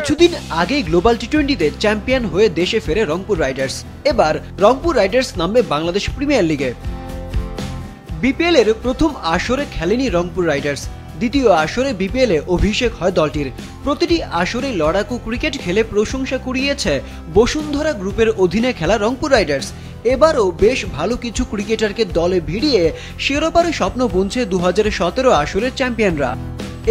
কিছুদিন আগে global টি20তে champion হয়ে দেশে ফেরে রংপুর রাইডার্স। এবার রংপুর রাইডার্স নামবে বাংলাদেশ প্রিমিয়ার লিগে। বিপিএল এর প্রথম আসরে খেলেনি রংপুর রাইডার্স, দ্বিতীয় আসরে বিপিএল এ অভিষেক হয় দলটির। প্রতিটি আসরে লড়াকু ক্রিকেট খেলে প্রশংসা কুড়িয়েছে বসুন্ধরা গ্রুপের অধীনে খেলা রংপুর রাইডার্স। এবারও বেশ ভালো কিছু ক্রিকেটারকে দলে ভিড়িয়ে শিরোপার স্বপ্ন বুনছে 2017 আসরের চ্যাম্পিয়নরা।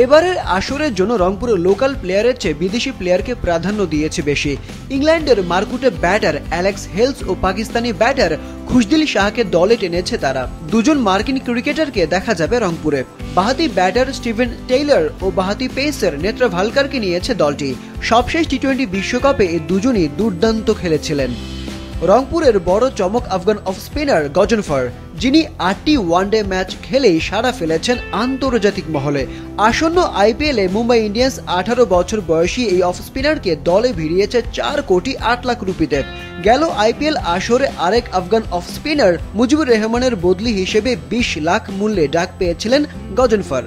এবারের আসরের জন্য রংপুরের লোকাল প্লেয়ারের চেয়ে বিদেশি প্লেয়ারকে প্রাধান্য দিয়েছে বেশি। ইংল্যান্ডের মারকুটে ব্যাটার অ্যালেক্স হেলস ও পাকিস্তানি ব্যাটার খুশদিল শাহকে দলে টেনেছে তারা। দুজন মার্কিন ক্রিকেটারকে দেখা যাবে রংপুরে। বাহাতি ব্যাটার স্টিভেন টেইলর ও বাহাতি পেসার নেত্রা ভালকারকে নিয়েছে দলটি। সবশেষ টি20 বিশ্বকাপে এই দুজনই দুর্দান্ত খেলেছিলেন। রংপুরের বড় চমক আফগান অফ স্পিনার গজনফর, যিনি 8টি ওয়ানডে ম্যাচ খেলেই সাড়া ফেলেছেন আন্তর্জাতিক মহলে। আসন্ন আইপিএলে মুম্বাই ইন্ডিয়ান্স 18 বছর বয়সী এই অফ স্পিনারকে দলে ভিড়িয়েছে 4 কোটি 8 লাখ রুপিতে। গেল আইপিএল আসরে আরেক আফগান অফ স্পিনার মুজিবুর রহমানের বদলি হিসেবে 20 লাখ মূল্যে ডাক পেয়েছিলেন গজনফর।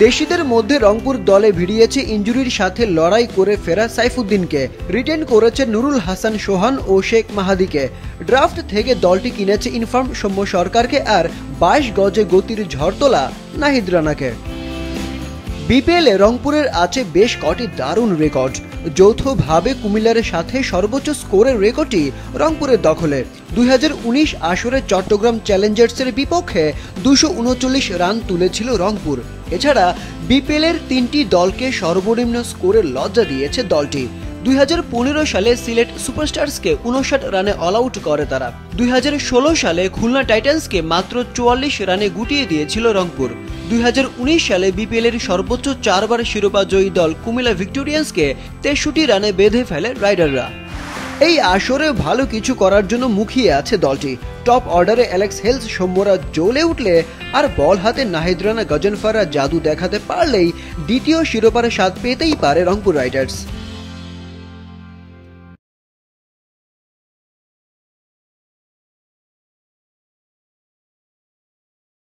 দেশিদের মধ্যে রংপুর দলে ভিড়িয়েছে ইনজুরির সাথে লড়াই করে ফেরা সাইফুদ্দিনকে, রিটেন করেছে নুরুল হাসান সোহান ও শেখ মাহাদিকে। ড্রাফট থেকে দলটি কিনেছে ইনফর্ম সৌম্য সরকারকে আর 22 গজে গতির ঝড় তোলা নাহিদ রানাকে। বিপিএলে রংপুরের আছে বেশ কটি দারুণ রেকর্ড। যৌথভাবে কুমিল্লার সাথে সর্বোচ্চ স্কোরের রেকর্ডটি রংপুরের দখলে। 2019 আসরে চট্টগ্রাম চ্যালেঞ্জার্সের বিপক্ষে 239 রান তুলেছিল রংপুর। এছাড়া বিপিএলের 3টি দলকে সর্বনিম্ন স্কোরের লজ্জা দিয়েছে দলটি। 2015 সালে সিলেট সুপারস্টার্সকে 59 রানে অল আউট করে তারা। 2016 সালে খুলনা টাইটান্সকে মাত্র 44 রানে গুটিয়ে দিয়েছিল রংপুর। 2019 সালে বিপিএল এর সর্বোচ্চ 4বার শিরোপা জয়ী দল কুমিল্লা ভিক্টোরিয়ান্সকে 63 রানে বেঁধে ফেলে রাইডাররা। এই আসরে ভালো কিছু করার জন্য মুখিয়ে আছে দলটি। টপ অর্ডারে অ্যালেক্স হেলস সৌম্যরা জ্বলে উঠলে আর বল হাতে নাহিদ রানা গজনফররা জাদু দেখাতে পারলেই দ্বিতীয় শিরোপার স্বাদ পেতেই পারে রংপুর রাইডার্স।